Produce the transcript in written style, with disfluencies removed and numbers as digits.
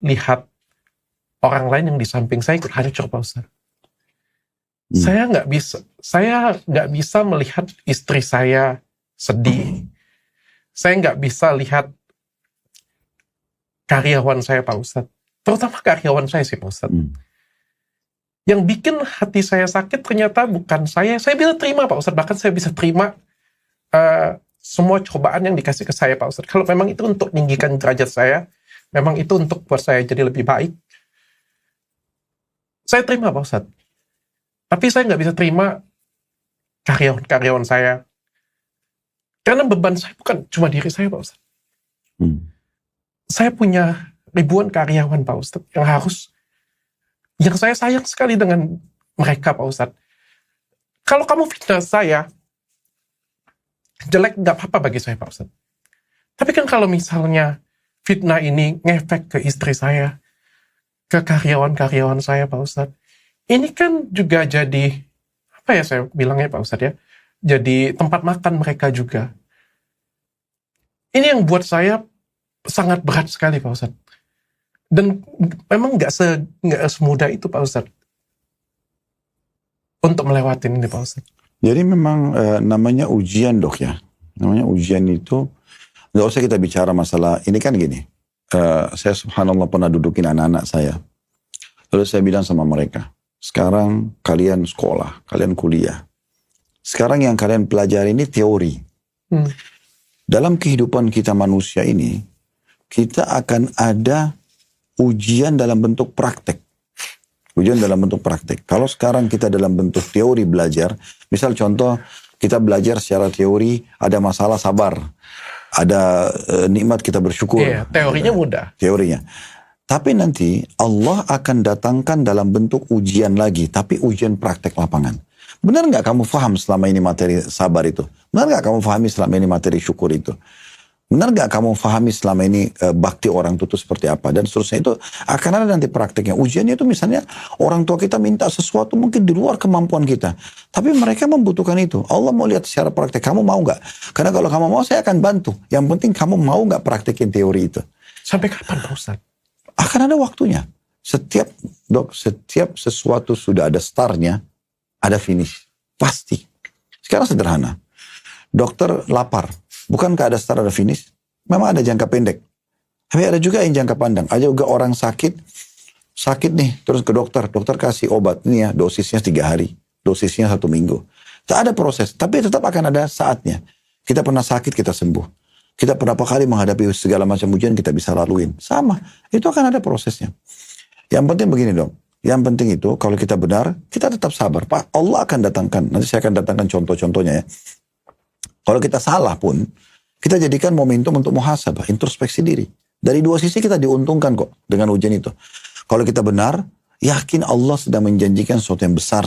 lihat orang lain yang di samping saya ikut hancur, Pak Ustadz. Saya nggak bisa melihat istri saya sedih. Saya nggak bisa lihat karyawan saya, Pak Ustadz. Terutama karyawan saya sih, Pak Ustadz. Yang bikin hati saya sakit ternyata bukan saya. Saya bisa terima, Pak Ustadz. Bahkan saya bisa terima semua cobaan yang dikasih ke saya, Pak Ustadz. Kalau memang itu untuk meninggikan derajat saya, memang itu untuk buat saya jadi lebih baik, saya terima, Pak Ustadz. Tapi saya nggak bisa terima karyawan-karyawan saya. Karena beban saya bukan cuma diri saya, Pak Ustadz. Saya punya ribuan karyawan, Pak Ustadz, yang saya sayang sekali dengan mereka, Pak Ustadz. Kalau kamu fitnah saya, jelek nggak apa-apa bagi saya, Pak Ustadz. Tapi kan kalau misalnya fitnah ini ngefek ke istri saya, ke karyawan-karyawan saya, Pak Ustadz, ini kan juga jadi, apa ya saya bilangnya, Pak Ustadz ya, jadi tempat makan mereka juga. Ini yang buat saya sangat berat sekali, Pak Ustadz. Dan memang nggak semudah itu, Pak Ustadz, untuk melewati ini, Pak Ustadz. Jadi memang namanya ujian, Dok, ya. Namanya ujian itu, nggak usah kita bicara masalah, ini kan gini, saya subhanallah pernah dudukin anak-anak saya. Lalu saya bilang sama mereka, sekarang kalian sekolah, kalian kuliah. Sekarang yang kalian pelajari ini teori. Dalam kehidupan kita manusia ini, kita akan ada ujian dalam bentuk praktek. Ujian dalam bentuk praktek. Kalau sekarang kita dalam bentuk teori belajar, misal contoh kita belajar secara teori, ada masalah sabar, ada nikmat kita bersyukur. Iya, teorinya mudah. Teorinya. Tapi nanti Allah akan datangkan dalam bentuk ujian lagi, tapi ujian praktek lapangan. Benar nggak kamu paham selama ini materi sabar itu? Benar nggak kamu pahami selama ini materi syukur itu? Benar nggak kamu pahami selama ini bakti orang tua itu seperti apa? Dan seterusnya itu akan ada nanti prakteknya. Ujiannya itu misalnya orang tua kita minta sesuatu mungkin di luar kemampuan kita. Tapi mereka membutuhkan itu. Allah mau lihat secara praktek. Kamu mau nggak? Karena kalau kamu mau saya akan bantu. Yang penting kamu mau nggak praktekin teori itu. Sampai kapan, Pak Ustadz? Akan ada waktunya. Setiap sesuatu sudah ada startnya, ada finish. Pasti. Sekarang sederhana. Dokter lapar. Bukankah ada start, ada finish? Memang ada jangka pendek. Tapi ada juga yang jangka panjang. Ada juga orang sakit nih, terus ke dokter. Dokter kasih obat. Ini ya, dosisnya 3 hari. Dosisnya 1 minggu. Tak ada proses. Tapi tetap akan ada saatnya. Kita pernah sakit, kita sembuh. Kita berapa kali menghadapi segala macam ujian, kita bisa laluin. Sama. Itu akan ada prosesnya. Yang penting begini dong. Yang penting itu, kalau kita benar, kita tetap sabar. Pak, Allah akan datangkan. Nanti saya akan datangkan contoh-contohnya ya. Kalau kita salah pun, kita jadikan momentum untuk muhasabah, introspeksi diri. Dari 2 sisi kita diuntungkan kok dengan ujian itu. Kalau kita benar, yakin Allah sedang menjanjikan sesuatu yang besar